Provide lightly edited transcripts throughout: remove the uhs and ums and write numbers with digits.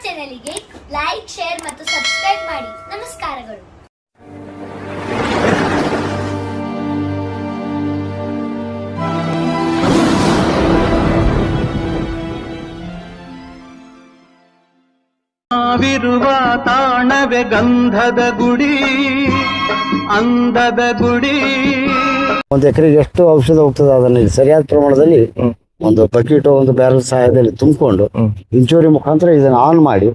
ಚಾನೆಲ್ಗೆ like, share ಮತ್ತು subscribe ಮಾಡಿ. ನಮಸ್ಕಾರಗಳು. ನಾವಿರುವ ತಾಣವೇ ಗಂಧದ ಗುಡಿ, ಅಂದದ ಗುಡಿ. ಒಂದು ಎಕರೆಗೆ ಎಷ್ಟು ಔಷಧ ಹೋಗ್ತದೆ ಅದನ್ನು ಸರಿಯಾದ ಪ್ರಮಾಣದಲ್ಲಿ ಒಂದು ಬಕೆಟ್ ಒಂದು ಬ್ಯಾರಲ್ ಸಹಾಯದಲ್ಲಿ ತುಂಬಿಕೊಂಡು ಇಂಚೂರಿ ಮುಖಾಂತರ ಇದನ್ನ ಆನ್ ಮಾಡಿ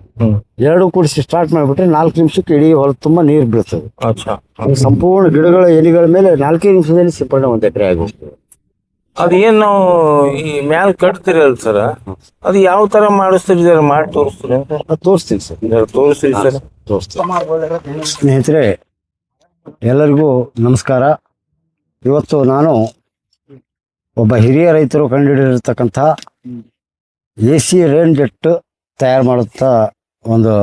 ಎರಡು ಕೂಡಿಸಿ ಸ್ಟಾರ್ಟ್ ಮಾಡಿಬಿಟ್ರೆ 4 ನಿಮಿಷಕ್ಕೆ ಇಡೀ ಹೊಲ ತುಂಬಾ ನೀರು ಬೀಳ್ತದೆ. ಸಂಪೂರ್ಣ ಗಿಡಗಳ ಎಲೆಗಳ ಮೇಲೆ 4 ನಿಮಿಷದಲ್ಲಿ ಸಿಂಪಡಣೆ ಒಂದು ಎಕರೆ ಆಗಿ ಹೋಗ್ತದೆ. ಅದೇನ್ ನಾವು ಈ ಮ್ಯಾಲ ಕಟ್ತಿರಲ್ಲ ಸರ್, ಅದು ಯಾವ ತರ ಮಾಡಿಸ್ತೀರಿ? ಮಾಡಿ ತೋರಿಸ್ತೀರಿ? ತೋರಿಸ್ತೀನಿ ಸರ್, ತೋರಿಸ್ತೀರಿ ಸರ್, ತೋರಿಸ್ತೀನಿ. ಸ್ನೇಹಿತರೆ ಎಲ್ಲರಿಗೂ ನಮಸ್ಕಾರ. ಇವತ್ತು ನಾನು ಒಬ್ಬ ಹಿರಿಯ ರೈತರು ಕಂಡುಹಿಡಿದಿರ್ತಕ್ಕಂಥ AC ರೇನ್ ಜೆಟ್ ತಯಾರು ಮಾಡುತ್ತಾ ಒಂದು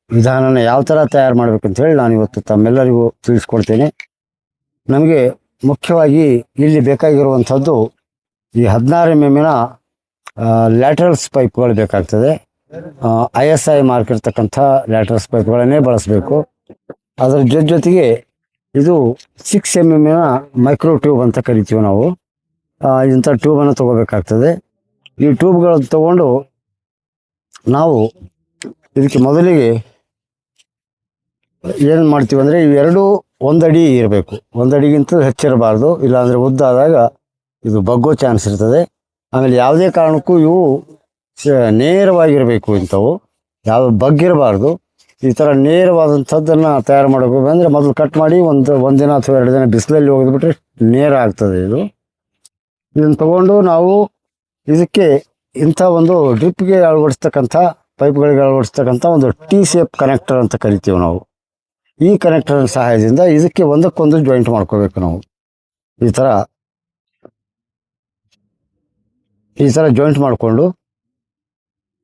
ವಿಧಾನನ ಯಾವ ಥರ ತಯಾರು ಮಾಡಬೇಕಂತ ಹೇಳಿ ನಾನು ಇವತ್ತು ತಮ್ಮೆಲ್ಲರಿಗೂ ತಿಳಿಸ್ಕೊಡ್ತೇನೆ. ನಮಗೆ ಮುಖ್ಯವಾಗಿ ಇಲ್ಲಿ ಬೇಕಾಗಿರುವಂಥದ್ದು ಈ 16 mm ಲ್ಯಾಟ್ರಲ್ಸ್ ಪೈಪ್ಗಳು ಬೇಕಾಗ್ತದೆ. ISI ಮಾರ್ಕ್ ಇರ್ತಕ್ಕಂಥ ಲ್ಯಾಟ್ರಲ್ಸ್ ಪೈಪ್ಗಳನ್ನೇ ಬಳಸಬೇಕು. ಅದರ ಜೊತೆಗೆ ಇದು 6 mm ಮೈಕ್ರೋ ಟ್ಯೂಬ್ ಅಂತ ಕರಿತೀವಿ ನಾವು. ಇಂಥ ಟ್ಯೂಬನ್ನು ತೊಗೋಬೇಕಾಗ್ತದೆ. ಈ ಟ್ಯೂಬ್ಗಳನ್ನು ತಗೊಂಡು ನಾವು ಇದಕ್ಕೆ ಮೊದಲಿಗೆ ಏನು ಮಾಡ್ತೀವಿ ಅಂದರೆ ಇವೆರಡೂ 1 ಅಡಿ ಇರಬೇಕು. 1 ಅಡಿಗಿಂತ ಹೆಚ್ಚಿರಬಾರ್ದು, ಇಲ್ಲಾಂದರೆ ಉದ್ದಾದಾಗ ಇದು ಬಗ್ಗೋ ಚಾನ್ಸ್ ಇರ್ತದೆ. ಆಮೇಲೆ ಯಾವುದೇ ಕಾರಣಕ್ಕೂ ಇವು ನೇರವಾಗಿರಬೇಕು. ಇಂಥವು ಯಾವ ಬಗ್ಗಿರಬಾರ್ದು. ಈ ಥರ ನೇರವಾದಂಥದ್ದನ್ನು ತಯಾರು ಮಾಡಬೇಕು ಅಂದರೆ ಮೊದಲು ಕಟ್ ಮಾಡಿ ಒಂದಿನ ಅಥವಾ 2 ದಿನ ಬಿಸಿಲಲ್ಲಿ ಒಗೆದ್ಬಿಟ್ರೆ ನೇರ ಆಗ್ತದೆ ಇದು. ಇದನ್ನು ತಗೊಂಡು ನಾವು ಇದಕ್ಕೆ ಇಂಥ ಒಂದು ಡ್ರಿಪ್ಗೆ ಅಳವಡಿಸ್ತಕ್ಕಂಥ ಪೈಪ್ಗಳಿಗೆ ಅಳವಡಿಸ್ತಕ್ಕಂಥ ಒಂದು T ಶೇಪ್ ಕನೆಕ್ಟರ್ ಅಂತ ಕರಿತೀವಿ ನಾವು. ಈ ಕನೆಕ್ಟರ್ ಸಹಾಯದಿಂದ ಇದಕ್ಕೆ ಒಂದಕ್ಕೊಂದು ಜಾಯಿಂಟ್ ಮಾಡ್ಕೋಬೇಕು ನಾವು. ಈ ಥರ ಜಾಯಿಂಟ್ ಮಾಡಿಕೊಂಡು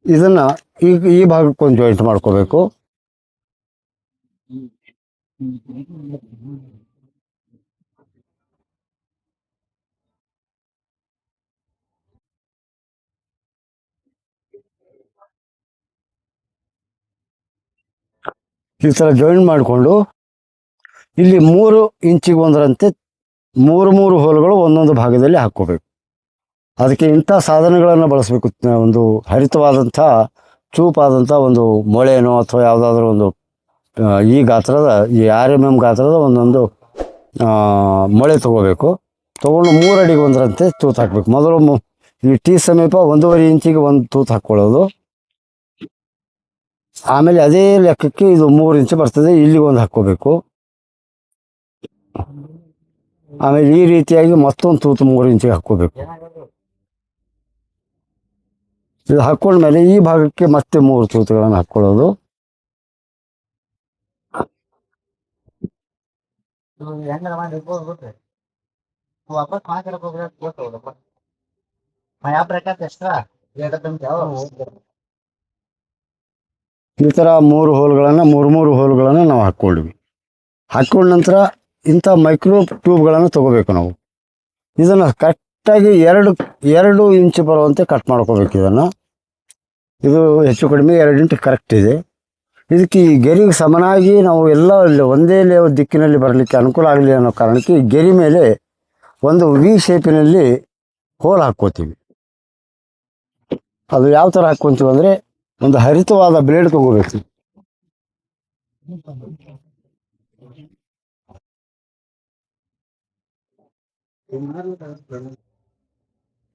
ಇದನ್ನು ಈ ಭಾಗಕ್ಕೊಂದು ಜಾಯಿಂಟ್ ಮಾಡ್ಕೋಬೇಕು. ಈ ಥರ ಜಾಯಿಂಟ್ ಮಾಡಿಕೊಂಡು ಇಲ್ಲಿ 3 ಇಂಚಿಗೆ ಒಂದರಂತೆ 3 ಹೋಲ್ಗಳು ಒಂದೊಂದು ಭಾಗದಲ್ಲಿ ಹಾಕ್ಕೋಬೇಕು. ಅದಕ್ಕೆ ಇಂಥ ಸಾಧನಗಳನ್ನು ಬಳಸಬೇಕು. ಒಂದು ಹರಿತವಾದಂಥ ಚೂಪಾದಂಥ ಒಂದು ಮೊಳೆನೋ ಅಥವಾ ಯಾವುದಾದ್ರೂ ಒಂದು ಈ ಗಾತ್ರದ ಈ 6 mm ಗಾತ್ರದ ಒಂದೊಂದು ಮೊಳೆ ತೊಗೋಬೇಕು. ತೊಗೊಂಡು 3 ಅಡಿಗೆ ಒಂದರಂತೆ ತೂತು ಹಾಕಬೇಕು. ಮೊದಲು ಈ T ಸಮೀಪ 1.5 ಇಂಚಿಗೆ ಒಂದು ತೂತು ಹಾಕ್ಕೊಳ್ಳೋದು. ಆಮೇಲೆ ಅದೇ ಲೆಕ್ಕಕ್ಕೆ ಇದು 3 ಇಂಚು ಬರ್ತದೆ, ಇಲ್ಲಿಗೆ ಒಂದು ಹಾಕ್ಕೋಬೇಕು. ಆಮೇಲೆ ಈ ರೀತಿಯಾಗಿ ಮತ್ತೊಂದು ತೂತು 3 ಇಂಚಿಗೆ ಹಾಕ್ಕೋಬೇಕು. ಇದು ಹಾಕ್ಕೊಂಡ್ಮೇಲೆ ಈ ಭಾಗಕ್ಕೆ ಮತ್ತೆ 3 ತೂತುಗಳನ್ನು ಹಾಕ್ಕೊಳ್ಳೋದು. ಈ ಥರ 3 ಹೋಲ್ಗಳನ್ನು ನಾವು ಹಾಕ್ಕೊಂಡ್ವಿ. ಹಾಕ್ಕೊಂಡ ನಂತರ ಇಂಥ ಮೈಕ್ರೋ ಟ್ಯೂಬ್ಗಳನ್ನು ತೊಗೋಬೇಕು ನಾವು. ಇದನ್ನು ಕರೆಕ್ಟಾಗಿ 2 ಇಂಚು ಬರುವಂತೆ ಕಟ್ ಮಾಡ್ಕೋಬೇಕು. ಇದು ಹೆಚ್ಚು ಕಡಿಮೆ 2 ಇಂಚು ಕರೆಕ್ಟ್ ಇದೆ. ಇದಕ್ಕೆ ಈ ಗೆರಿಗೆ ಸಮನಾಗಿ ನಾವು ಎಲ್ಲ ಒಂದೇ ದಿಕ್ಕಿನಲ್ಲಿ ಬರಲಿಕ್ಕೆ ಅನುಕೂಲ ಆಗಲಿ ಅನ್ನೋ ಕಾರಣಕ್ಕೆ ಈ ಗೆರಿ ಮೇಲೆ ಒಂದು V ಶೇಪಿನಲ್ಲಿ ಹೋಲ್ ಹಾಕ್ಕೋತೀವಿ. ಅದು ಯಾವ ಥರ ಹಾಕ್ಕೊತೀವಿ ಅಂದರೆ ಒಂದು ಹರಿತವಾದ ಬ್ಲೇಡ್ ತಗೋಬೇಕು.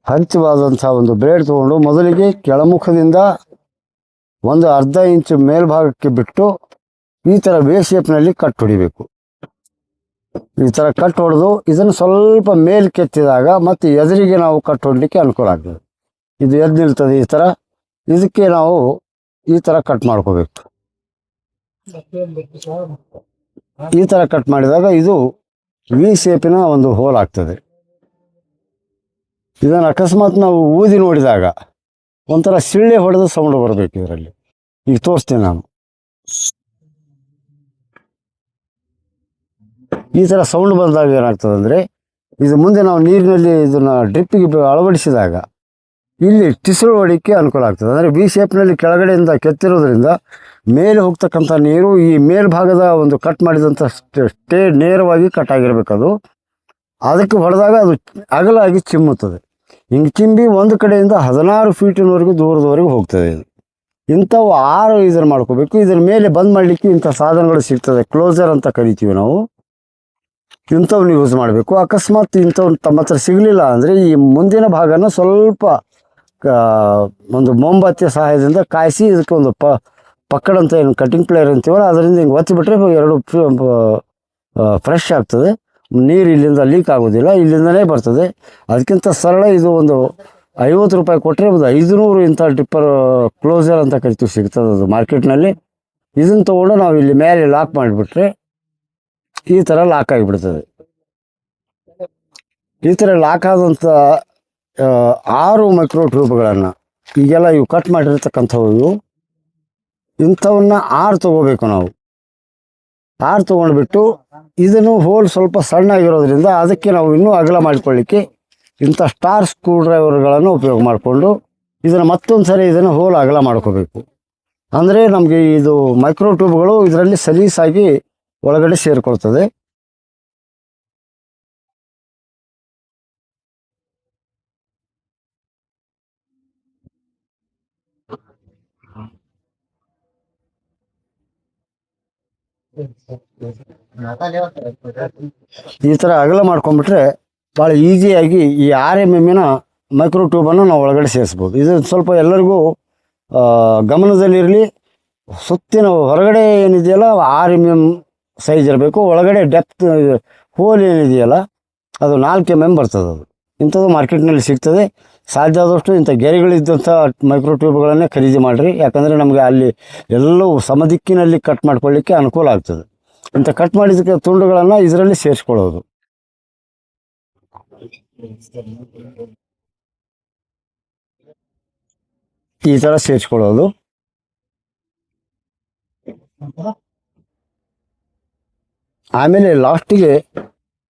ಹರಿತವಾದಂಥ ಒಂದು ಬ್ಲೇಡ್ ತಗೊಂಡು ಮೊದಲಿಗೆ ಕೆಳಮುಖದಿಂದ ಒಂದು ಅರ್ಧ ಇಂಚು ಮೇಲ್ಭಾಗಕ್ಕೆ ಬಿಟ್ಟು ಈ ಥರ ವಿ ಶೇಪ್ನಲ್ಲಿ ಕಟ್ ಹೊಡಿಬೇಕು. ಈ ಥರ ಕಟ್ ಹೊಡೆದು ಇದನ್ನು ಸ್ವಲ್ಪ ಮೇಲೆ ಕೆತ್ತಿದಾಗ ಮತ್ತು ಎದುರಿಗೆ ನಾವು ಕಟ್ ಹೊಡಲಿಕ್ಕೆ ಅನುಕೂಲ ಆಗ್ತದೆ. ಇದು ಎದ್ದು ನಿಲ್ತದೆ ಈ ಥರ. ಇದಕ್ಕೆ ನಾವು ಈ ಥರ ಕಟ್ ಮಾಡ್ಕೋಬೇಕು. ಈ ಥರ ಕಟ್ ಮಾಡಿದಾಗ ಇದು ವಿ ಶೇಪಿನ ಒಂದು ಹೋಲ್ ಆಗ್ತದೆ. ಇದನ್ನು ಅಕಸ್ಮಾತ್ ನಾವು ಊದಿ ನೋಡಿದಾಗ ಒಂಥರ ಸಿಳ್ಳೆ ಹೊಡೆದು ಸೌಂಡ್ ಬರಬೇಕು ಇದರಲ್ಲಿ. ಈಗ ತೋರಿಸ್ತೀನಿ ನಾನು. ಈ ಥರ ಸೌಂಡ್ ಬಂದಾಗ ಏನಾಗ್ತದೆ ಅಂದರೆ ಇದು ಮುಂದೆ ನಾವು ನೀರಿನಲ್ಲಿ ಇದನ್ನು ಡ್ರಿಪ್ಪಿಗೆ ಅಳವಡಿಸಿದಾಗ ಇಲ್ಲಿ ಟಿಸಲು ಹೊಡಿಕ್ಕೆ ಅನುಕೂಲ ಆಗ್ತದೆ. ಅಂದರೆ ವಿ ಶೇಪ್ನಲ್ಲಿ ಕೆಳಗಡೆಯಿಂದ ಕೆತ್ತಿರೋದ್ರಿಂದ ಮೇಲೆ ಹೋಗ್ತಕ್ಕಂಥ ನೀರು ಈ ಮೇಲ್ಭಾಗದ ಒಂದು ಕಟ್ ಮಾಡಿದಂಥ ಸ್ಟೇ ನೇರವಾಗಿ ಕಟ್ ಆಗಿರಬೇಕು. ಅದು ಅದಕ್ಕೆ ಹೊಡೆದಾಗ ಅದು ಅಗಲಾಗಿ ಚಿಮ್ಮುತ್ತದೆ. ಹಿಂಗೆ ಚಿಮ್ಮಿ ಒಂದು ಕಡೆಯಿಂದ 16 ಫೀಟಿನವರೆಗೂ ದೂರದವರೆಗೂ ಹೋಗ್ತದೆ. ಇದು ಇಂಥವು 6 ಇದನ್ನು ಮಾಡ್ಕೋಬೇಕು. ಇದರ ಮೇಲೆ ಬಂದ್ ಮಾಡಲಿಕ್ಕೆ ಇಂಥ ಸಾಧನಗಳು ಸಿಗ್ತದೆ, ಕ್ಲೋಸರ್ ಅಂತ ಕರಿತೀವಿ ನಾವು. ಇಂಥವ್ನ ಯೂಸ್ ಮಾಡಬೇಕು. ಅಕಸ್ಮಾತ್ ಇಂಥವ್ನು ತಮ್ಮ ಹತ್ರ ಸಿಗಲಿಲ್ಲ ಅಂದರೆ ಈ ಮುಂದಿನ ಭಾಗನ ಸ್ವಲ್ಪ ಒಂದು ಮೊಂಬತ್ತಿಯ ಸಹಾಯದಿಂದ ಕಾಯಿಸಿ ಇದಕ್ಕೆ ಒಂದು ಪಕ್ಕಡ ಅಂತ ಏನು ಕಟಿಂಗ್ ಪ್ಲೇಯರ್ ಅಂತೀವಲ್ಲ ಅದರಿಂದ ಹಿಂಗೆ ಒತ್ತಿಬಿಟ್ರೆ ಎರಡು ಫ್ರೆಶ್ ಆಗ್ತದೆ. ನೀರು ಇಲ್ಲಿಂದ ಲೀಕ್ ಆಗೋದಿಲ್ಲ, ಇಲ್ಲಿಂದನೇ ಬರ್ತದೆ. ಅದಕ್ಕಿಂತ ಸರಳ ಇದು ಒಂದು 50 ರೂಪಾಯಿ ಕೊಟ್ಟರೆ ಒಂದು 500 ಇಂಥ ಟಿಪ್ಪರ್ ಕ್ಲೋಸರ್ ಅಂತ ಕರಿತೀವಿ ಸಿಗ್ತದೆ ಅದು ಮಾರ್ಕೆಟ್ನಲ್ಲಿ. ಇದನ್ನು ತೊಗೊಂಡು ನಾವು ಇಲ್ಲಿ ಮೇಲೆ ಲಾಕ್ ಮಾಡಿಬಿಟ್ರೆ ಈ ಥರ ಲಾಕ್ ಆಗಿಬಿಡ್ತದೆ. ಈ ಥರ ಲಾಕ್ ಆದಂಥ 6 ಮೈಕ್ರೋ ಟ್ಯೂಬ್ಗಳನ್ನು ಈಗೆಲ್ಲ ಇವು ಕಟ್ ಮಾಡಿರ್ತಕ್ಕಂಥವು ಇವು ಇಂಥವನ್ನ 6 ತೊಗೋಬೇಕು ನಾವು. 6 ತೊಗೊಂಡ್ಬಿಟ್ಟು ಇದನ್ನು ಹೋಲ್ ಸ್ವಲ್ಪ ಸಣ್ಣಾಗಿರೋದ್ರಿಂದ ಅದಕ್ಕೆ ನಾವು ಇನ್ನೂ ಅಗಲ ಮಾಡಿಕೊಳ್ಳಿಕ್ಕೆ ಇಂಥ ಸ್ಟಾರ್ ಸ್ಕ್ರೂ ಡ್ರೈವರ್ಗಳನ್ನು ಉಪಯೋಗ ಮಾಡಿಕೊಂಡು ಇದನ್ನು ಮತ್ತೊಂದು ಸರಿ ಇದನ್ನು ಹೋಲ್ ಅಗಲ ಮಾಡ್ಕೋಬೇಕು. ಅಂದರೆ ನಮಗೆ ಇದು ಮೈಕ್ರೋ ಟ್ಯೂಬ್ಗಳು ಇದರಲ್ಲಿ ಸಲೀಸಾಗಿ ಒಳಗಡೆ ಸೇರಿಕೊಳ್ತದೆ. ಈ ಥರ ಅಗಲ ಮಾಡ್ಕೊಂಡ್ಬಿಟ್ರೆ ಭಾಳ ಈಸಿಯಾಗಿ ಈ RMMನ ಮೈಕ್ರೋ ಟ್ಯೂಬನ್ನು ನಾವು ಒಳಗಡೆ ಸೇರಿಸ್ಬೋದು. ಇದು ಸ್ವಲ್ಪ ಎಲ್ಲರಿಗೂ ಗಮನದಲ್ಲಿರಲಿ. ಸುತ್ತಿನ ಹೊರಗಡೆ ಏನಿದೆಯಲ್ಲ 6mm ಸೈಜ್ ಇರಬೇಕು. ಒಳಗಡೆ ಡೆಪ್ತ್ ಹೋಲ್ ಏನಿದೆಯಲ್ಲ ಅದು 4mm ಬರ್ತದೆ. ಅದು ಇಂಥದ್ದು ಮಾರ್ಕೆಟ್ನಲ್ಲಿ ಸಿಗ್ತದೆ. ಸಾಧ್ಯ ಆದಷ್ಟು ಇಂಥ ಗೆರೆಗಳಿದ್ದಂಥ ಮೈಕ್ರೋ ಟ್ಯೂಬ್ಗಳನ್ನೇ ಖರೀದಿ ಮಾಡಿರಿ. ಯಾಕಂದರೆ ನಮಗೆ ಅಲ್ಲಿ ಎಲ್ಲವೂ ಸಮದಿಕ್ಕಿನಲ್ಲಿ ಕಟ್ ಮಾಡ್ಕೊಳ್ಳಿಕ್ಕೆ ಅನುಕೂಲ ಆಗ್ತದೆ. ಇಂಥ ಕಟ್ ಮಾಡಿದ ತುಂಡುಗಳನ್ನು ಇದರಲ್ಲಿ ಸೇರಿಸ್ಕೊಳ್ಳೋದು. ಈ ಥರ ಸೇರಿಸ್ಕೊಳ್ಳೋದು. ಆಮೇಲೆ ಲಾಸ್ಟಿಗೆ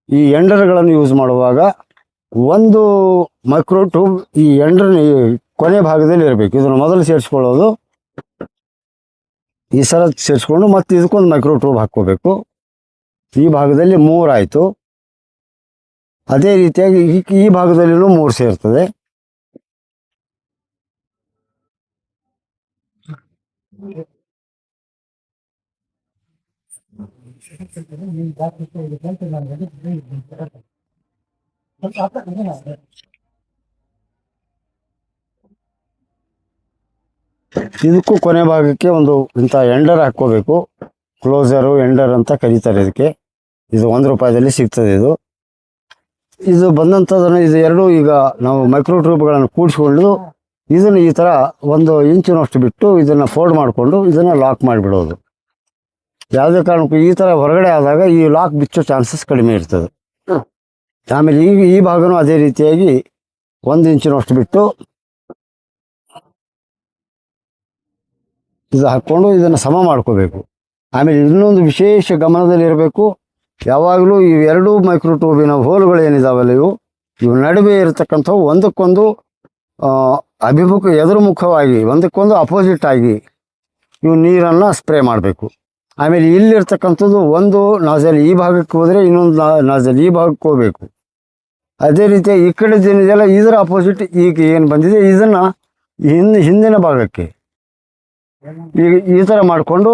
ಈ ಎಂಡರ್ಗಳನ್ನು ಯೂಸ್ ಮಾಡುವಾಗ ಒಂದು ಮೈಕ್ರೋ ಟ್ಯೂಬ್ ಈ ಎಂಡರ್ನ ಕೊನೆ ಭಾಗದಲ್ಲಿ ಇರಬೇಕು. ಇದನ್ನು ಮೊದಲು ಸೇರಿಸ್ಕೊಳ್ಳೋದು. ಈ ಸಲ ಸೇರಿಸ್ಕೊಂಡು ಮತ್ತೆ ಇದಕ್ಕೊಂದು ಮೈಕ್ರೋ ಟ್ಯೂಬ್ ಹಾಕ್ಕೋಬೇಕು. ಈ ಭಾಗದಲ್ಲಿ 3 ಆಯಿತು. ಅದೇ ರೀತಿಯಾಗಿ ಈ ಭಾಗದಲ್ಲಿನೂ 3 ಸೇರ್ತದೆ. ಇದಕ್ಕೂ ಕೊನೆ ಭಾಗಕ್ಕೆ ಒಂದು ಇಂಥ ಎಂಡರ್ ಹಾಕ್ಕೋಬೇಕು. ಕ್ಲೋಸರು ಎಂಡರ್ ಅಂತ ಕರೀತಾರೆ ಇದಕ್ಕೆ. ಇದು 1 ರೂಪಾಯಿದಲ್ಲಿ ಸಿಗ್ತದೆ. ಇದು ಬಂದಂಥದ್ದನ್ನು ಇದು ಎರಡೂ ಈಗ ನಾವು ಮೈಕ್ರೋ ಟ್ಯೂಬ್ಗಳನ್ನು ಕೂಡಿಸ್ಕೊಂಡು ಇದನ್ನು ಈ ಥರ 1 ಇಂಚಿನಷ್ಟು ಬಿಟ್ಟು ಇದನ್ನು ಫೋಲ್ಡ್ ಮಾಡಿಕೊಂಡು ಇದನ್ನು ಲಾಕ್ ಮಾಡಿಬಿಡೋದು. ಯಾವುದೇ ಕಾರಣಕ್ಕೂ ಈ ಥರ ಹೊರಗಡೆ ಆದಾಗ ಈ ಲಾಕ್ ಬಿಚ್ಚೋ ಚಾನ್ಸಸ್ ಕಡಿಮೆ ಇರ್ತದೆ. ಆಮೇಲೆ ಈ ಭಾಗನೂ ಅದೇ ರೀತಿಯಾಗಿ 1 ಇಂಚಿನಷ್ಟು ಬಿಟ್ಟು ಇದು ಹಾಕ್ಕೊಂಡು ಇದನ್ನು ಸಮ ಮಾಡ್ಕೋಬೇಕು. ಆಮೇಲೆ ಇನ್ನೊಂದು ವಿಶೇಷ ಗಮನದಲ್ಲಿರಬೇಕು, ಯಾವಾಗಲೂ ಇವೆರಡೂ ಮೈಕ್ರೋ ಟ್ಯೂಬಿನ ಹೋಲ್ಗಳು ಏನಿದಾವಲ್ಲ ಇವು ನಡುವೆ ಇರತಕ್ಕಂಥವು ಒಂದಕ್ಕೊಂದು ಎದುರುಮುಖವಾಗಿ ಒಂದಕ್ಕೊಂದು ಅಪೋಸಿಟ್ ಆಗಿ ಇವು ನೀರನ್ನು ಸ್ಪ್ರೇ ಮಾಡಬೇಕು. ಆಮೇಲೆ ಇಲ್ಲಿರ್ತಕ್ಕಂಥದ್ದು ಒಂದು ನಾಜಲ್ ಈ ಭಾಗಕ್ಕೆ ಹೋದರೆ ಇನ್ನೊಂದು ನಾಜಲ್ ಈ ಭಾಗಕ್ಕೆ ಹೋಗಬೇಕು. ಅದೇ ರೀತಿ ಈ ಕಡೆದು ಏನಿದೆಯಲ್ಲ ಇದರ ಅಪೋಸಿಟ್ ಈಗ ಏನು ಬಂದಿದೆ ಇದನ್ನು ಹಿಂದಿನ ಭಾಗಕ್ಕೆ ಈಗ ಈ ಥರ ಮಾಡಿಕೊಂಡು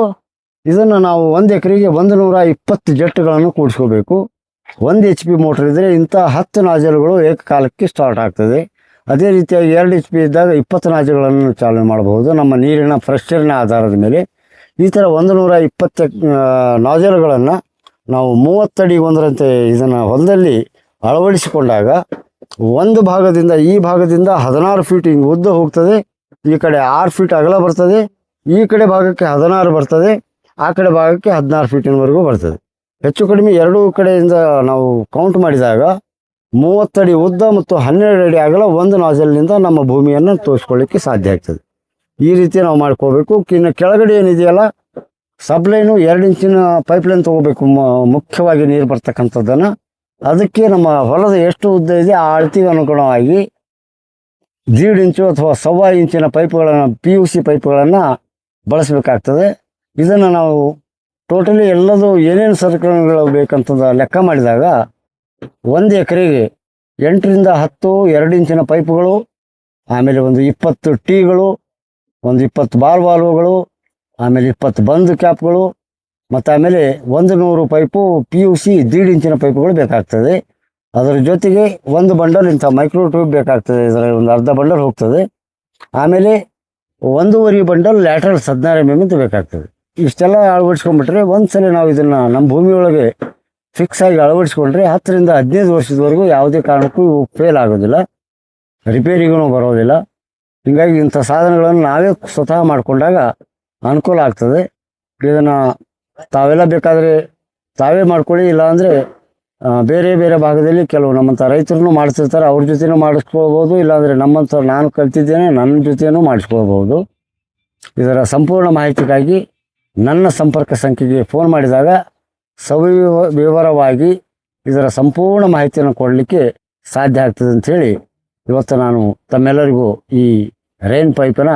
ಇದನ್ನು ನಾವು 1 ಎಕರೆಗೆ 120 ಜೆಟ್ಗಳನ್ನು ಕೂಡಿಸ್ಕೋಬೇಕು. 1 HP ಮೋಟ್ರ್ ಇದ್ದರೆ ಇಂಥ 10 ನಾಜಲ್ಗಳು ಏಕಕಾಲಕ್ಕೆ ಸ್ಟಾರ್ಟ್ ಆಗ್ತದೆ. ಅದೇ ರೀತಿಯಾಗಿ 2 HP ಇದ್ದಾಗ 20 ನಾಜಲ್ಗಳನ್ನು ಚಾಲನೆ ಮಾಡಬಹುದು ನಮ್ಮ ನೀರಿನ ಪ್ರೆಷರ್ನ ಆಧಾರದ ಮೇಲೆ. ಈ ಥರ 120 ನಾಜಲ್ಗಳನ್ನು ನಾವು 30 ಅಡಿ ಒಂದರಂತೆ ಇದನ್ನು ಹೊಲದಲ್ಲಿ ಅಳವಡಿಸಿಕೊಂಡಾಗ ಒಂದು ಭಾಗದಿಂದ ಈ ಭಾಗದಿಂದ 16 ಫೀಟ್ ಹಿಂಗೆ ಉದ್ದ ಹೋಗ್ತದೆ. ಈ ಕಡೆ 6 ಫೀಟ್ ಅಗಲ ಬರ್ತದೆ. ಈ ಕಡೆ ಭಾಗಕ್ಕೆ 16 ಬರ್ತದೆ. ಆ ಕಡೆ ಭಾಗಕ್ಕೆ 16 ಫೀಟಿನವರೆಗೂ ಬರ್ತದೆ. ಹೆಚ್ಚು ಕಡಿಮೆ ಎರಡೂ ಕಡೆಯಿಂದ ನಾವು ಕೌಂಟ್ ಮಾಡಿದಾಗ 30 ಅಡಿ ಉದ್ದ ಮತ್ತು 12 ಅಡಿ ಅಗಲ ಒಂದು ನಾಜಲ್ನಿಂದ ನಮ್ಮ ಭೂಮಿಯನ್ನು ತೋರಿಸ್ಕೊಳ್ಳಿಕ್ಕೆ ಸಾಧ್ಯ ಆಗ್ತದೆ. ಈ ರೀತಿ ನಾವು ಮಾಡ್ಕೋಬೇಕು. ಇನ್ನು ಕೆಳಗಡೆ ಏನಿದೆಯಲ್ಲ ಸಬ್ಲೈನು 2 ಇಂಚಿನ ಪೈಪ್ಲೈನ್ ತೊಗೋಬೇಕು. ಮುಖ್ಯವಾಗಿ ನೀರು ಬರ್ತಕ್ಕಂಥದ್ದನ್ನು ಅದಕ್ಕೆ ನಮ್ಮ ಹೊಲದ ಎಷ್ಟು ಉದ್ದ ಇದೆ ಆ ಅಳತೆಗೆ ಅನುಗುಣವಾಗಿ 1.5 ಇಂಚು ಅಥವಾ 1.25 ಇಂಚಿನ ಪೈಪ್ಗಳನ್ನು PUC ಪೈಪ್ಗಳನ್ನು ಬಳಸಬೇಕಾಗ್ತದೆ. ಇದನ್ನು ನಾವು ಟೋಟಲಿ ಎಲ್ಲದೂ ಏನೇನು ಸಲಕರಣೆಗಳು ಬೇಕಂತಂದು ಲೆಕ್ಕ ಮಾಡಿದಾಗ 1 ಎಕರೆಗೆ 8 ರಿಂದ 10 2 ಇಂಚಿನ ಪೈಪ್ಗಳು, ಆಮೇಲೆ ಒಂದು 20 ಟೀಗಳು, ಒಂದು 20 ಬಾಲ್ ವಾಲ್ವ್ಗಳು, ಆಮೇಲೆ 20 ಬಂದ್ ಕ್ಯಾಪ್ಗಳು, ಮತ್ತು ಆಮೇಲೆ 100 ಪೈಪು PUC 1.5 ಇಂಚಿನ ಪೈಪುಗಳು ಬೇಕಾಗ್ತದೆ. ಅದರ ಜೊತೆಗೆ ಒಂದು ಬಂಡಲ್ ಇಂಥ ಮೈಕ್ರೋ ಟ್ಯೂಬ್ ಬೇಕಾಗ್ತದೆ, ಇದರ ಒಂದು ಅರ್ಧ ಬಂಡಲ್ ಹೋಗ್ತದೆ. ಆಮೇಲೆ 1.5 ಬಂಡಲ್ ಲ್ಯಾಟ್ರಲ್ 16 mm ಅಂತ ಬೇಕಾಗ್ತದೆ. ಇಷ್ಟೆಲ್ಲ ಅಳವಡಿಸ್ಕೊಂಡ್ಬಿಟ್ರೆ ಒಂದ್ಸಲ ನಾವು ಇದನ್ನು ನಮ್ಮ ಭೂಮಿಯೊಳಗೆ ಫಿಕ್ಸ್ ಆಗಿ ಅಳವಡಿಸ್ಕೊಂಡ್ರೆ 10 ರಿಂದ 15 ವರ್ಷದವರೆಗೂ ಯಾವುದೇ ಕಾರಣಕ್ಕೂ ಫೇಲ್ ಆಗೋದಿಲ್ಲ, ರಿಪೇರಿಗೂ ಬರೋದಿಲ್ಲ. ಹೀಗಾಗಿ ಇಂಥ ಸಾಧನಗಳನ್ನು ನಾವೇ ಸ್ವತಃ ಮಾಡಿಕೊಂಡಾಗ ಅನುಕೂಲ ಆಗ್ತದೆ. ಇದನ್ನು ತಾವೆಲ್ಲ ಬೇಕಾದರೆ ತಾವೇ ಮಾಡ್ಕೊಳ್ಳಿ, ಇಲ್ಲಾಂದರೆ ಬೇರೆ ಬೇರೆ ಭಾಗದಲ್ಲಿ ಕೆಲವು ನಮ್ಮಂಥ ರೈತರು ಮಾಡಿಸ್ತಿರ್ತಾರೆ, ಅವ್ರ ಜೊತೆನೂ ಮಾಡಿಸ್ಕೊಳ್ಬೋದು. ಇಲ್ಲಾಂದರೆ ನಮ್ಮಂಥ ನಾನು ಕಲ್ತಿದ್ದೇನೆ ನನ್ನ ಜೊತೆನೂ ಮಾಡಿಸ್ಕೊಳ್ಬೋದು. ಇದರ ಸಂಪೂರ್ಣ ಮಾಹಿತಿಗಾಗಿ ನನ್ನ ಸಂಪರ್ಕ ಸಂಖ್ಯೆಗೆ ಫೋನ್ ಮಾಡಿದಾಗ ವಿವರವಾಗಿ ಇದರ ಸಂಪೂರ್ಣ ಮಾಹಿತಿಯನ್ನು ಕೊಡಲಿಕ್ಕೆ ಸಾಧ್ಯ ಆಗ್ತದೆ ಅಂಥೇಳಿ ಇವತ್ತು ನಾನು ತಮ್ಮೆಲ್ಲರಿಗೂ ಈ ರೈನ್ ಪೈಪಿನ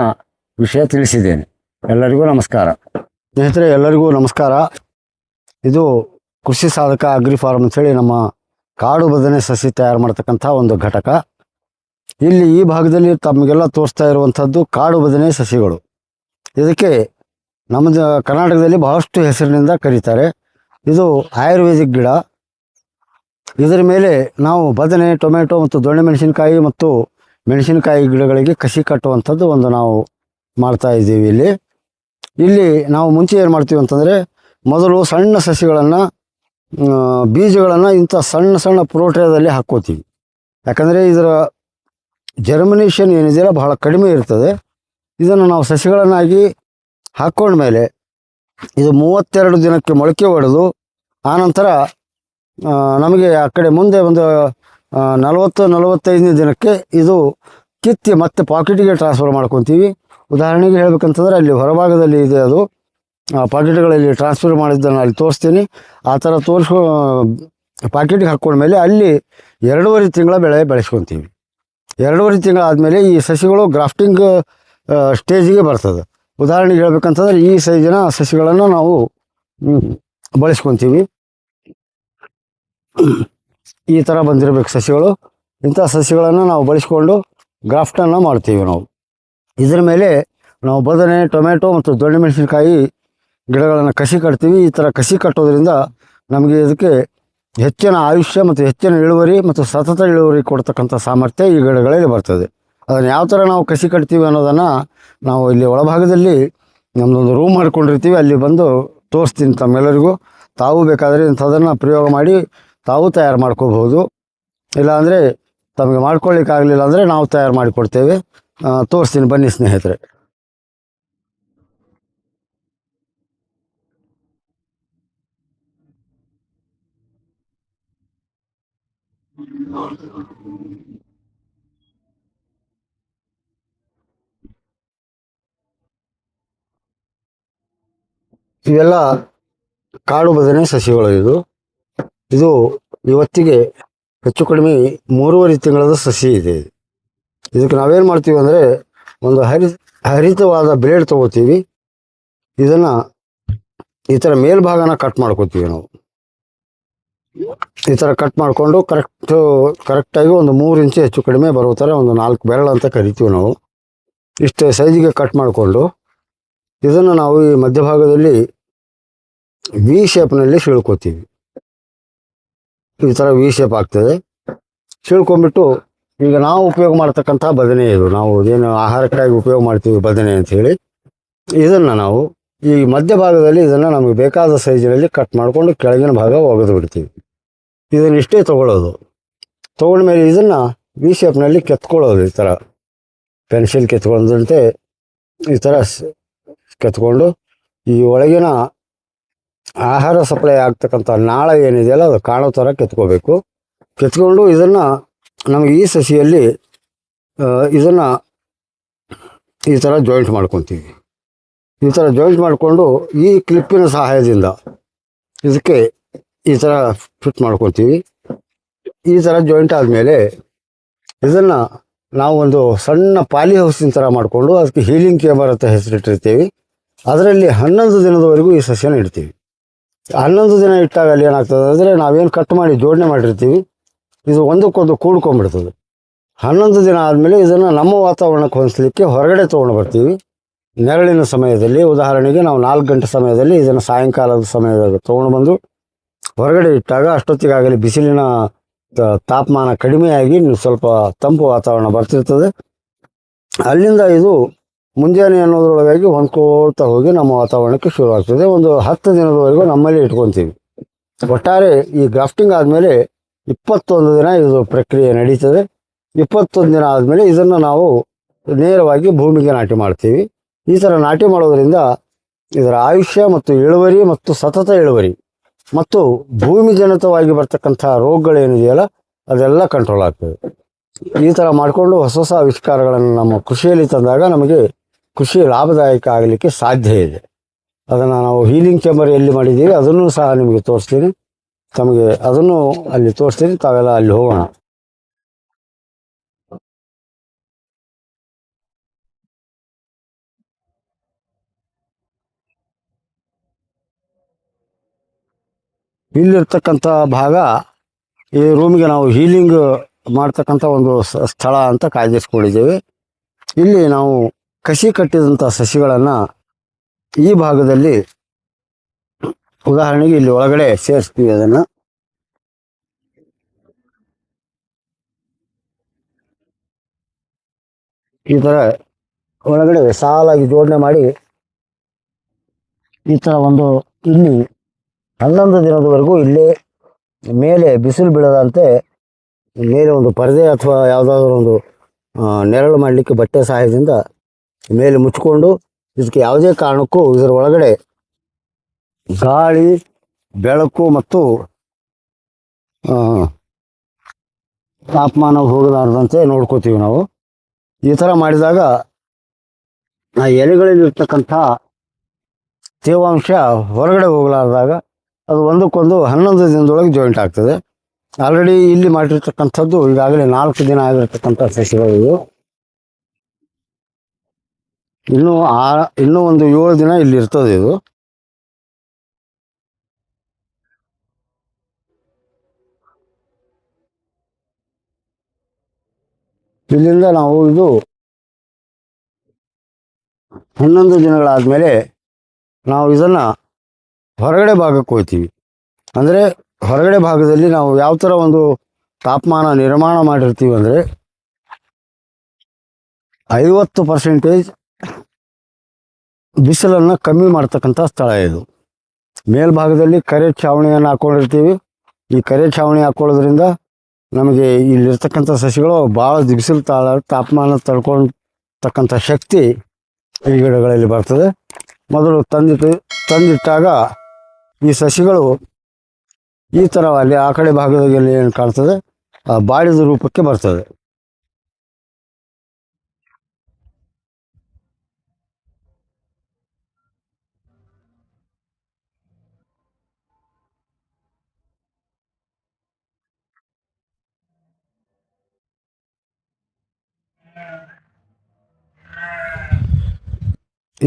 ವಿಷಯ ತಿಳಿಸಿದ್ದೇನೆ. ಎಲ್ಲರಿಗೂ ನಮಸ್ಕಾರ. ಸ್ನೇಹಿತರೆ, ಎಲ್ಲರಿಗೂ ನಮಸ್ಕಾರ. ಇದು ಕೃಷಿ ಸಾಧಕ ಅಗ್ರಿ ಫಾರ್ಮ್ ಅಂಥೇಳಿ ನಮ್ಮ ಕಾಡು ಬದನೆ ಸಸಿ ತಯಾರು ಮಾಡ್ತಕ್ಕಂಥ ಒಂದು ಘಟಕ. ಇಲ್ಲಿ ಈ ಭಾಗದಲ್ಲಿ ತಮಗೆಲ್ಲ ತೋರಿಸ್ತಾ ಇರುವಂಥದ್ದು ಕಾಡು ಬದನೆ ಸಸಿಗಳು. ಇದಕ್ಕೆ ನಮ್ಮ ಕರ್ನಾಟಕದಲ್ಲಿ ಬಹಳಷ್ಟು ಹೆಸರಿನಿಂದ ಕರೀತಾರೆ. ಇದು ಆಯುರ್ವೇದಿಕ್ ಗಿಡ. ಇದರ ಮೇಲೆ ನಾವು ಬದನೆ, ಟೊಮೆಟೊ ಮತ್ತು ದೊಣ್ಣೆ ಮೆಣಸಿನಕಾಯಿ ಮತ್ತು ಮೆಣಸಿನಕಾಯಿ ಗಿಡಗಳಿಗೆ ಕಸಿ ಕಟ್ಟುವಂಥದ್ದು ಒಂದು ನಾವು ಮಾಡ್ತಾ ಇದ್ದೀವಿ. ಇಲ್ಲಿ ನಾವು ಮುಂಚೆ ಏನು ಮಾಡ್ತೀವಿ ಅಂತಂದರೆ, ಮೊದಲು ಸಣ್ಣ ಸಸಿಗಳನ್ನು ಬೀಜಗಳನ್ನು ಇಂಥ ಸಣ್ಣ ಸಣ್ಣ ಪ್ರೋಟ್ರೇದಲ್ಲಿ ಹಾಕ್ಕೋತೀವಿ. ಯಾಕಂದರೆ ಇದರ ಜರ್ಮಿನೇಷನ್ ಏನಿದೆಯಲ್ಲ ಬಹಳ ಕಡಿಮೆ ಇರ್ತದೆ. ಇದನ್ನು ನಾವು ಸಸಿಗಳನ್ನಾಗಿ ಹಾಕ್ಕೊಂಡ್ಮೇಲೆ ಇದು 32 ದಿನಕ್ಕೆ ಮೊಳಕೆ ಹೊಡೆದು ಆನಂತರ ನಮಗೆ ಆ ಕಡೆ ಮುಂದೆ ಒಂದು 40-45ನೇ ದಿನಕ್ಕೆ ಇದು ಕಿತ್ತಿ ಮತ್ತೆ ಪಾಕೆಟಿಗೆ ಟ್ರಾನ್ಸ್ಫರ್ ಮಾಡ್ಕೊತೀವಿ. ಉದಾಹರಣೆಗೆ ಹೇಳ್ಬೇಕಂತಂದ್ರೆ ಅಲ್ಲಿ ಹೊರಭಾಗದಲ್ಲಿ ಇದೆ, ಅದು ಪಾಕೆಟ್ಗಳಲ್ಲಿ ಟ್ರಾನ್ಸ್ಫರ್ ಮಾಡಿದ್ದನ್ನು ಅಲ್ಲಿ ತೋರಿಸ್ತೀನಿ. ಆ ಥರ ಪಾಕೆಟಿಗೆ ಹಾಕ್ಕೊಂಡ್ಮೇಲೆ ಅಲ್ಲಿ 2.5 ತಿಂಗಳ ಬೆಳೆ ಬೆಳೆಸ್ಕೊತೀವಿ. 2.5 ತಿಂಗಳಾದಮೇಲೆ ಈ ಸಸಿಗಳು ಗ್ರಾಫ್ಟಿಂಗ್ ಸ್ಟೇಜಿಗೆ ಬರ್ತದೆ. ಉದಾಹರಣೆಗೆ ಹೇಳ್ಬೇಕಂತಂದ್ರೆ ಈ ಸೈಜಿನ ಸಸಿಗಳನ್ನು ನಾವು ಬಳಸ್ಕೊತೀವಿ. ಈ ಥರ ಬಂದಿರಬೇಕು ಸಸಿಗಳು. ಇಂಥ ಸಸಿಗಳನ್ನು ನಾವು ಬಳಸ್ಕೊಂಡು ಗ್ರಾಫ್ಟನ್ನು ಮಾಡ್ತೀವಿ ನಾವು. ಇದರ ಮೇಲೆ ನಾವು ಬದನೆ, ಟೊಮೆಟೊ ಮತ್ತು ದೊಣ್ಣೆ ಮೆಣಸಿನಕಾಯಿ ಗಿಡಗಳನ್ನು ಕಸಿ ಕಟ್ತೀವಿ. ಈ ಥರ ಕಸಿ ಕಟ್ಟೋದ್ರಿಂದ ನಮಗೆ ಇದಕ್ಕೆ ಹೆಚ್ಚಿನ ಆಯುಷ್ಯ ಮತ್ತು ಹೆಚ್ಚಿನ ಇಳುವರಿ ಮತ್ತು ಸತತ ಇಳುವರಿ ಕೊಡ್ತಕ್ಕಂಥ ಸಾಮರ್ಥ್ಯ ಈ ಗಿಡಗಳಲ್ಲಿ ಬರ್ತದೆ. ಅದನ್ನು ಯಾವ ಥರ ನಾವು ಕಸಿ ಕಟ್ತೀವಿ ಅನ್ನೋದನ್ನು ನಾವು ಇಲ್ಲಿ ಒಳಭಾಗದಲ್ಲಿ ನಮ್ಮದೊಂದು ರೂಮ್ ಮಾಡ್ಕೊಂಡಿರ್ತೀವಿ, ಅಲ್ಲಿ ಬಂದು ತೋರಿಸ್ತೀನಿ ತಮ್ಮೆಲ್ಲರಿಗೂ. ತಾವು ಬೇಕಾದರೆ ಇಂಥದನ್ನು ಪ್ರಯೋಗ ಮಾಡಿ ತಾವು ತಯಾರು ಮಾಡ್ಕೋಬಹುದು. ಇಲ್ಲಾಂದರೆ ತಮಗೆ ಮಾಡ್ಕೊಳ್ಳಿಕ್ಕಾಗಲಿಲ್ಲ ಅಂದರೆ ನಾವು ತಯಾರು ಮಾಡಿಕೊಡ್ತೇವೆ. ತೋರಿಸ್ತೀನಿ ಬನ್ನಿ ಸ್ನೇಹಿತರೆ. ಇವೆಲ್ಲ ಕಾಡು ಬದನೆ ಸಸಿಗಳು. ಇದು ಇವತ್ತಿಗೆ ಹೆಚ್ಚು ಕಡಿಮೆ 3.5 ತಿಂಗಳದ ಸಸಿ ಇದೆ. ಇದಕ್ಕೆ ನಾವೇನು ಮಾಡ್ತೀವಿ ಅಂದರೆ, ಒಂದು ಹರಿತವಾದ ಬ್ಲೇಡ್ ತೊಗೋತೀವಿ. ಇದನ್ನು ಈ ಥರ ಮೇಲ್ಭಾಗನ ಕಟ್ ಮಾಡ್ಕೋತೀವಿ ನಾವು. ಈ ಥರ ಕಟ್ ಮಾಡಿಕೊಂಡು ಕರೆಕ್ಟಾಗಿ ಒಂದು 3 ಇಂಚು ಹೆಚ್ಚು ಕಡಿಮೆ ಬರೋ ಥರ ಒಂದು 4 ಬೆರಳು ಅಂತ ಕರಿತೀವಿ ನಾವು. ಇಷ್ಟು ಸೈಜಿಗೆ ಕಟ್ ಮಾಡಿಕೊಂಡು ಇದನ್ನು ನಾವು ಈ ಮಧ್ಯಭಾಗದಲ್ಲಿ ವಿ ಶೇಪ್ನಲ್ಲಿ ಸೀಳ್ಕೋತೀವಿ. ಈ ಥರ ವಿ ಶೇಪ್ ಆಗ್ತದೆ. ಸೀಳ್ಕೊಂಡ್ಬಿಟ್ಟು ಈಗ ನಾವು ಉಪಯೋಗ ಮಾಡ್ತಕ್ಕಂಥ ಬದನೆ ಇದು, ನಾವು ಏನು ಆಹಾರಕ್ಕಾಗಿ ಉಪಯೋಗ ಮಾಡ್ತೀವಿ ಬದನೆ ಅಂಥೇಳಿ, ಇದನ್ನು ನಾವು ಈ ಮಧ್ಯಭಾಗದಲ್ಲಿ ಇದನ್ನು ನಮಗೆ ಬೇಕಾದ ಸೈಜಿನಲ್ಲಿ ಕಟ್ ಮಾಡಿಕೊಂಡು ಕೆಳಗಿನ ಭಾಗ ಒಗೆದು ಬಿಡ್ತೀವಿ. ಇದನ್ನು ಇಷ್ಟೇ ತೊಗೊಳ್ಳೋದು. ತೊಗೊಂಡ್ಮೇಲೆ ಇದನ್ನು ವಿ ಶೇಪ್ನಲ್ಲಿ ಕೆತ್ಕೊಳ್ಳೋದು. ಈ ಥರ ಪೆನ್ಸಿಲ್ ಕೆತ್ಕೊಂಡಂತೆ ಈ ಥರ ಕೆತ್ಕೊಂಡು ಈ ಒಳಗಿನ ಆಹಾರ ಸಪ್ಲೈ ಆಗ್ತಕ್ಕಂಥ ನಾಳ ಏನಿದೆಯಲ್ಲ ಅದು ಕಾಣೋ ಥರ ಕೆತ್ಕೋಬೇಕು. ಕೆತ್ಕೊಂಡು ಇದನ್ನು ನಮಗೆ ಈ ಸಸಿಯಲ್ಲಿ ಇದನ್ನು ಈ ಥರ ಜಾಯಿಂಟ್ ಮಾಡ್ಕೊತೀವಿ. ಈ ಥರ ಜಾಯಿಂಟ್ ಮಾಡಿಕೊಂಡು ಈ ಕ್ಲಿಪ್ಪಿನ ಸಹಾಯದಿಂದ ಇದಕ್ಕೆ ಈ ಥರ ಫಿಟ್ ಮಾಡ್ಕೊತೀವಿ. ಈ ಥರ ಜಾಯಿಂಟ್ ಆದಮೇಲೆ ಇದನ್ನು ನಾವು ಒಂದು ಸಣ್ಣ ಪಾಲಿ ಹೌಸಿನ ಥರ ಮಾಡಿಕೊಂಡು ಅದಕ್ಕೆ ಹೀಲಿಂಗ್ ಚೇಂಬರ್ ಅಂತ ಹೆಸರಿಟ್ಟಿರ್ತೀವಿ. ಅದರಲ್ಲಿ 11 ದಿನದವರೆಗೂ ಈ ಸಸ್ಯನ ಇಡ್ತೀವಿ. 11 ದಿನ ಇಟ್ಟಾಗ ಅಲ್ಲಿ ಏನಾಗ್ತದೆ ಅಂದರೆ ನಾವೇನು ಕಟ್ ಮಾಡಿ ಜೋಡಣೆ ಮಾಡಿರ್ತೀವಿ ಇದು ಒಂದಕ್ಕೊಂದು ಕೂಡ್ಕೊಂಡ್ಬಿಡ್ತದೆ. 11 ದಿನ ಆದಮೇಲೆ ಇದನ್ನು ನಮ್ಮ ವಾತಾವರಣಕ್ಕೆ ಹೊಂದಿಸಲಿಕ್ಕೆ ಹೊರಗಡೆ ತೊಗೊಂಡು ಬರ್ತೀವಿ. ನೆರಳಿನ ಸಮಯದಲ್ಲಿ ಉದಾಹರಣೆಗೆ ನಾವು 4 ಗಂಟೆ ಸಮಯದಲ್ಲಿ ಇದನ್ನು ಸಾಯಂಕಾಲದ ಸಮಯದಾಗ ತೊಗೊಂಡು ಬಂದು ಹೊರಗಡೆ ಇಟ್ಟಾಗ ಅಷ್ಟೊತ್ತಿಗಾಗಲಿ ಬಿಸಿಲಿನ ತಾಪಮಾನ ಕಡಿಮೆಯಾಗಿ ಸ್ವಲ್ಪ ತಂಪು ವಾತಾವರಣ ಬರ್ತಿರ್ತದೆ. ಅಲ್ಲಿಂದ ಇದು ಮುಂಜಾನೆ ಅನ್ನೋದ್ರೊಳಗಾಗಿ ಹೊಂದ್ಕೊಳ್ತಾ ಹೋಗಿ ನಮ್ಮ ವಾತಾವರಣಕ್ಕೆ ಶುರುವಾಗ್ತದೆ. ಒಂದು 10 ದಿನದವರೆಗೂ ನಮ್ಮಲ್ಲಿ ಇಟ್ಕೊತೀವಿ. ಒಟ್ಟಾರೆ ಈ ಗ್ರಾಫ್ಟಿಂಗ್ ಆದಮೇಲೆ 21 ದಿನ ಇದು ಪ್ರಕ್ರಿಯೆ ನಡೀತದೆ. 21 ದಿನ ಆದಮೇಲೆ ಇದನ್ನು ನಾವು ನೇರವಾಗಿ ಭೂಮಿಗೆ ನಾಟಿ ಮಾಡ್ತೀವಿ. ಈ ಥರ ನಾಟಿ ಮಾಡೋದರಿಂದ ಇದರ ಆಯುಷ್ಯ ಮತ್ತು ಇಳುವರಿ ಮತ್ತು ಸತತ ಇಳುವರಿ ಮತ್ತು ಭೂಮಿ ಜನಿತವಾಗಿ ಬರ್ತಕ್ಕಂಥ ರೋಗಗಳೇನಿದೆಯಲ್ಲ ಅದೆಲ್ಲ ಕಂಟ್ರೋಲ್ ಆಗ್ತದೆ. ಈ ಥರ ಮಾಡಿಕೊಂಡು ಹೊಸ ಹೊಸ ಆವಿಷ್ಕಾರಗಳನ್ನು ನಮ್ಮ ಕೃಷಿಯಲ್ಲಿ ತಂದಾಗ ನಮಗೆ ಕೃಷಿ ಲಾಭದಾಯಕ ಆಗಲಿಕ್ಕೆ ಸಾಧ್ಯ ಇದೆ. ಅದನ್ನು ನಾವು ಹೀಲಿಂಗ್ ಚೇಂಬರ್ ಎಲ್ಲಿ ಮಾಡಿದ್ದೀವಿ ಅದನ್ನು ಸಹ ನಿಮಗೆ ತೋರಿಸ್ತೀನಿ. ತಮಗೆ ಅದನ್ನು ಅಲ್ಲಿ ತೋರಿಸ್ತೀನಿ. ತಾವೆಲ್ಲ ಅಲ್ಲಿ ಹೋಗೋಣ. ಇಲ್ಲಿರ್ತಕ್ಕಂಥ ಭಾಗ ಈ ರೂಮಿಗೆ ನಾವು ಹೀಲಿಂಗ್ ಮಾಡ್ತಕ್ಕಂಥ ಒಂದು ಸ್ಥಳ ಅಂತ ಕಾಯ್ದಿರಿಸ್ಕೊಂಡಿದ್ದೇವೆ. ಇಲ್ಲಿ ನಾವು ಕಸಿ ಕಟ್ಟಿದಂಥ ಸಸಿಗಳನ್ನು ಈ ಭಾಗದಲ್ಲಿ ಉದಾಹರಣೆಗೆ ಇಲ್ಲಿ ಒಳಗಡೆ ಸೇರಿಸ್ತೀವಿ. ಅದನ್ನು ಈ ಥರ ಒಳಗಡೆ ಸಾಲಾಗಿ ಜೋಡಣೆ ಮಾಡಿ ಈ ಥರ ಒಂದು ಇಲ್ಲಿ 11 ದಿನದವರೆಗೂ ಇಲ್ಲೇ ಮೇಲೆ ಬಿಸಿಲು ಬೀಳದಂತೆ ಮೇಲೆ ಒಂದು ಪರದೆ ಅಥವಾ ಯಾವುದಾದ್ರೂ ಒಂದು ನೆರಳು ಮಾಡಲಿಕ್ಕೆ ಬಟ್ಟೆ ಸಹಾಯದಿಂದ ಮೇಲೆ ಮುಚ್ಚಿಕೊಂಡು ಇದಕ್ಕೆ ಯಾವುದೇ ಕಾರಣಕ್ಕೂ ಇದರ ಒಳಗಡೆ ಗಾಳಿ ಬೆಳಕು ಮತ್ತು ತಾಪಮಾನ ಹೋಗಲಾರದಂತೆ ನೋಡ್ಕೋತೀವಿ ನಾವು. ಈ ಥರ ಮಾಡಿದಾಗ ಆ ಎಲೆಗಳಲ್ಲಿರ್ತಕ್ಕಂಥ ತೇವಾಂಶ ಹೊರಗಡೆ ಹೋಗಲಾರ್ದಾಗ ಅದು ಒಂದಕ್ಕೊಂದು 11 ದಿನದೊಳಗೆ ಜಾಯಿಂಟ್ ಆಗ್ತದೆ. ಆಲ್ರೆಡಿ ಇಲ್ಲಿ ಮಾಡಿರ್ತಕ್ಕಂಥದ್ದು ಈಗಾಗಲೇ 4 ದಿನ ಆಗಿರ್ತಕ್ಕಂಥ ಸಸಿಗಳು ಇವು. ಇನ್ನೂ ಒಂದು 7 ದಿನ ಇಲ್ಲಿ ಇರ್ತದೆ ಇದು. ಇಲ್ಲಿಂದ ನಾವು ಇದು 11 ದಿನಗಳಾದಮೇಲೆ ನಾವು ಇದನ್ನು ಹೊರಗಡೆ ಭಾಗಕ್ಕೆ ಹೋಗ್ತೀವಿ. ಅಂದರೆ ಹೊರಗಡೆ ಭಾಗದಲ್ಲಿ ನಾವು ಯಾವ ಥರ ಒಂದು ತಾಪಮಾನ ನಿರ್ಮಾಣ ಮಾಡಿರ್ತೀವಿ ಅಂದರೆ 50% ಬಿಸಿಲನ್ನು ಕಮ್ಮಿ ಮಾಡ್ತಕ್ಕಂಥ ಸ್ಥಳ ಇದು. ಮೇಲ್ಭಾಗದಲ್ಲಿ ಕರೆ ಛಾವಣಿಯನ್ನು ಹಾಕ್ಕೊಂಡಿರ್ತೀವಿ. ಈ ಕರೆ ಛಾವಣಿ ಹಾಕ್ಕೊಳ್ಳೋದ್ರಿಂದ ನಮಗೆ ಇಲ್ಲಿರ್ತಕ್ಕಂಥ ಸಸಿಗಳು ಭಾಳ ಬಿಸಿಲು ತಾಪಮಾನ ತಡ್ಕೊಳ್ತಕ್ಕಂಥ ಶಕ್ತಿ ಈ ಗಿಡಗಳಲ್ಲಿ ಬರ್ತದೆ. ಮೊದಲು ತಂದಿಟ್ಟಾಗ ಈ ಸಸಿಗಳು ಈ ಥರ ಅಲ್ಲಿ ಆ ಕಡೆ ಭಾಗದಲ್ಲಿ ಏನು ಕಾಣ್ತದೆ ಆ ಬಾಡಿದ ರೂಪಕ್ಕೆ ಬರ್ತದೆ.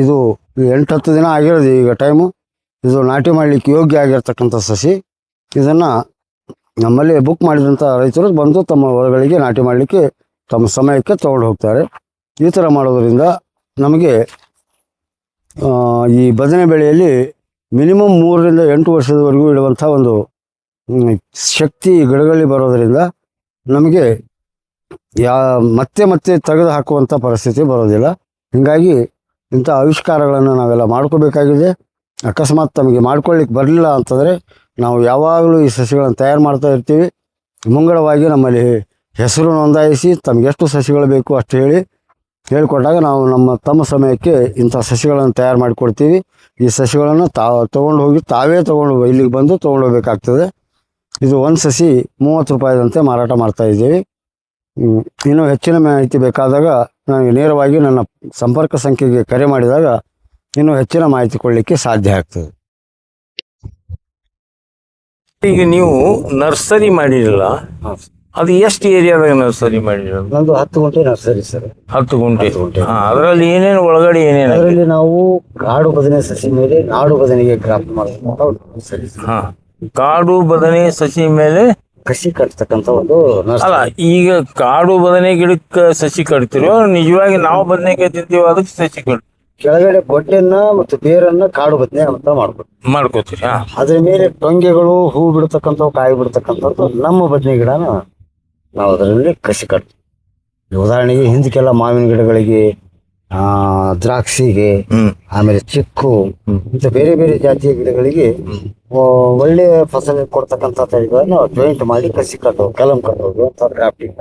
ಇದು 8-10 ದಿನ ಆಗಿರೋದು ಈಗ ಟೈಮು. ಇದು ನಾಟಿ ಮಾಡಲಿಕ್ಕೆ ಯೋಗ್ಯ ಆಗಿರ್ತಕ್ಕಂಥ ಸಸಿ. ಇದನ್ನು ನಮ್ಮಲ್ಲಿ ಬುಕ್ ಮಾಡಿದಂಥ ರೈತರು ಬಂದು ತಮ್ಮ ಹೊಲಗಳಿಗೆ ನಾಟಿ ಮಾಡಲಿಕ್ಕೆ ತಮ್ಮ ಸಮಯಕ್ಕೆ ತೊಗೊಂಡು ಹೋಗ್ತಾರೆ. ಈ ಥರ ಮಾಡೋದರಿಂದ ನಮಗೆ ಈ ಬದನೆ ಬೆಳೆಯಲ್ಲಿ ಮಿನಿಮಮ್ 3ರಿಂದ 8 ವರ್ಷದವರೆಗೂ ಇಡುವಂಥ ಒಂದು ಶಕ್ತಿ ಗಿಡಗಳಲ್ಲಿ ಬರೋದರಿಂದ ನಮಗೆ ಮತ್ತೆ ತೆಗೆದು ಹಾಕುವಂಥ ಪರಿಸ್ಥಿತಿ ಬರೋದಿಲ್ಲ. ಹೀಗಾಗಿ ಇಂಥ ಆವಿಷ್ಕಾರಗಳನ್ನು ನಾವೆಲ್ಲ ಮಾಡ್ಕೋಬೇಕಾಗಿದೆ. ಅಕಸ್ಮಾತ್ ತಮಗೆ ಮಾಡ್ಕೊಳ್ಳಿಕ್ಕೆ ಬರಲಿಲ್ಲ ಅಂತಂದರೆ ನಾವು ಯಾವಾಗಲೂ ಈ ಸಸಿಗಳನ್ನು ತಯಾರು ಮಾಡ್ತಾ ಇರ್ತೀವಿ. ಮುಂಗಡವಾಗಿ ನಮ್ಮಲ್ಲಿ ಹೆಸರು ನೋಂದಾಯಿಸಿ ತಮಗೆಷ್ಟು ಸಸಿಗಳು ಬೇಕು ಅಷ್ಟು ಹೇಳಿಕೊಟ್ಟಾಗ ನಾವು ತಮ್ಮ ಸಮಯಕ್ಕೆ ಇಂಥ ಸಸಿಗಳನ್ನು ತಯಾರು ಮಾಡಿಕೊಡ್ತೀವಿ. ಈ ಸಸಿಗಳನ್ನು ತೊಗೊಂಡು ಹೋಗಿ ತಾವೇ ಇಲ್ಲಿಗೆ ಬಂದು ತೊಗೊಂಡು ಹೋಗಬೇಕಾಗ್ತದೆ. ಇದು ಒಂದು ಸಸಿ 30 ರೂಪಾಯಿದಂತೆ ಮಾರಾಟ ಮಾಡ್ತಾಯಿದ್ದೀವಿ. ಇನ್ನೂ ಹೆಚ್ಚಿನ ಮಾಹಿತಿ ಬೇಕಾದಾಗ ನನಗೆ ನೇರವಾಗಿ ನನ್ನ ಸಂಪರ್ಕ ಸಂಖ್ಯೆಗೆ ಕರೆ ಮಾಡಿದಾಗ ಇನ್ನೂ ಹೆಚ್ಚಿನ ಮಾಹಿತಿ ಕೊಡಲಿಕ್ಕೆ ಸಾಧ್ಯ ಆಗ್ತದೆ. ಈಗ ನೀವು ನರ್ಸರಿ ಮಾಡಿರಲ್ಲ, ಅದು ಎಷ್ಟು ಏರಿಯಾದಾಗ ನರ್ಸರಿ ಮಾಡಿರೋದು? ನಂದು 10 ಗುಂಟೆ ನರ್ಸರಿ ಸರ್. 10 ಗುಂಟೆ. 10 ಗುಂಟೆ. ಹಾ, ಅದರಲ್ಲಿ ಏನೇನು ಒಳಗಡೆ ಏನೇನು? ಅದರಲ್ಲಿ ನಾವು ಕಾಡು ಬದನೆ ಸಸಿ ಮೇಲೆ ನಾಡು ಬದನೆಗೆ ಕ್ರಾಫ್ಟ್ ಮಾಡ್ತಕ್ಕಂಥ ಒಂದು ನರ್ಸರಿ ಸರ್. ಹಾ, ಕಾಡು ಬದನೆ ಸಸಿ ಮೇಲೆ ಕಸಿ ಕಟ್ತಕ್ಕಂಥ ಒಂದು ಅಲ್ಲ, ನರ್ಸರಿ. ಈಗ ಕಾಡು ಬದನೆ ಗಿಡಕ್ಕೆ ಸಸಿ ಕಟ್ತಿರೋ ನಿಜವಾಗಿ ನಾವು ಬದನೆಕಾಯಿ ತಿಂತೀವಿ ಅದಕ್ಕೆ ಸಸಿ ಕೆಳಗಡೆ ಗೊಡ್ಡೆಯನ್ನ ಮತ್ತು ಬೇರನ್ನ ಕಾಡು ಬದನೆ ಅಂತ ಮಾಡ್ಕೋತೀರಿ? ಹಾ, ಅದ್ರ ಮೇಲೆ ಟೊಂಗೆಗಳು ಹೂ ಬಿಡ್ತಕ್ಕಂಥವು ಕಾಯಿ ಬಿಡ್ತಕ್ಕಂಥದ್ದು ನಮ್ಮ ಬದನೆ ಗಿಡನ ನಾವು ಅದರಲ್ಲಿ ಕಸಿ ಕಟ್ತೀವಿ. ಉದಾಹರಣೆಗೆ ಹಿಂದಕ್ಕೆಲ್ಲ ಮಾವಿನ ಗಿಡಗಳಿಗೆ ದ್ರಾಕ್ಷಿಗೆ ಆಮೇಲೆ ಚಿಕ್ಕು ಇಂಥ ಬೇರೆ ಬೇರೆ ಜಾತಿಯ ಗಿಡಗಳಿಗೆ ಒಳ್ಳೆ ಫಸಲು ಕೊಡ್ತಕ್ಕಂಥ ತಳಿಗಳನ್ನ ಜಾಯಿಂಟ್ ಮಾಡಿ ಕಸಿ ಕಟ್ಟೋದು, ಕಲಂ ಕಟ್ಟೋದು ಅಂತ ಕ್ರಾಫ್ಟಿಂಗ್.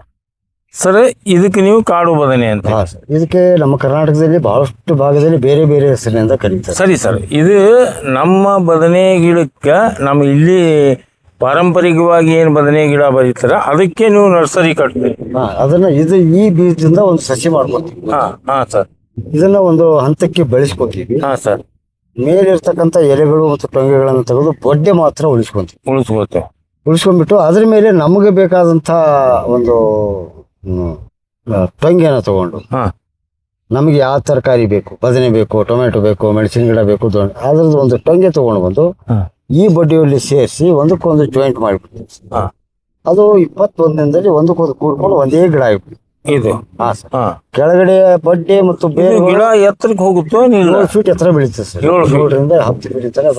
ಸರ್, ಇದಕ್ಕೆ ನೀವು ಕಾಡು ಬದನೆ ಅಂತ? ಇದಕ್ಕೆ ನಮ್ಮ ಕರ್ನಾಟಕದಲ್ಲಿ ಬಹಳಷ್ಟು ಭಾಗದಲ್ಲಿ ಬೇರೆ ಬೇರೆ ಹೆಸರಿನಿಂದ ಕರೀತಾರೆ. ಸರಿ ಸರ್, ಇದು ನಮ್ಮ ಬದನೆ ಗಿಡಕ್ಕೆ ನಮ್ಮ ಇಲ್ಲಿ ಪಾರಂಪರಿಕವಾಗಿ ಏನು ಬದನೆ ಗಿಡ ಬೆಳಿತಾರ ಅದಕ್ಕೆ ನೀವು ನರ್ಸರಿ ಕಟ್ತೀರಿ? ಅದನ್ನ ಈ ಬೀಜದಿಂದ ಒಂದು ಸಸಿ ಮಾಡ್ಕೊತೀವಿ. ಹಾ ಸರ್. ಇದನ್ನ ಒಂದು ಹಂತಕ್ಕೆ ಬೆಳೆಸ್ಕೊತೀವಿ. ಹಾ ಸರ್. ಮೇಲಿರ್ತಕ್ಕಂಥ ಎಲೆಗಳು ಮತ್ತು ಟೊಂಗೆಗಳನ್ನು ತೆಗೆದು ಬೊಡ್ಡೆ ಮಾತ್ರ ಉಳಿಸ್ಕೋತೇವೆ. ಉಳಿಸ್ಕೊಂಡ್ಬಿಟ್ಟು ಅದ್ರ ಮೇಲೆ ನಮಗೆ ಬೇಕಾದಂಥ ಒಂದು ಟೊಂಗೆನ ತಗೊಂಡು ನಮಗೆ ಯಾವ ತರಕಾರಿ ಬೇಕು, ಬದನೆ ಬೇಕು, ಟೊಮೆಟೊ ಬೇಕು, ಮೆಣಸಿನ ಗಿಡ ಬೇಕು, ಅದ್ರದ್ದು ಒಂದು ಟೊಂಗೆ ತಗೊಂಡು ಬಂದು ಈ ಬಡ್ಡಿಯಲ್ಲಿ ಸೇರಿಸಿ ಒಂದಕ್ಕೊಂದು ಜಾಯಿಂಟ್ ಮಾಡಿಬಿಡ್ತೀವಿ. ಅದು 21 ದಿನದಲ್ಲಿ ಒಂದಕ್ಕೊಂದು ಕೂಡ್ಕೊಂಡು ಒಂದೇ ಗಿಡ ಆಗ್ಬಿಡ್ತೀವಿ. ಇದು ಕೆಳಗಡೆ ಬಡ್ಡೆ ಮತ್ತು ಬೇರೆ ಗಿಡ ಎತ್ತರಕ್ಕೆ ಹೋಗುತ್ತೋ? 7 ಫೀಟ್ ಎತ್ತರ ಬೆಳೀತದೆ ಸರ್. 7 ಫೀಟ್ 10 ಫೀಟ್ ತನಕ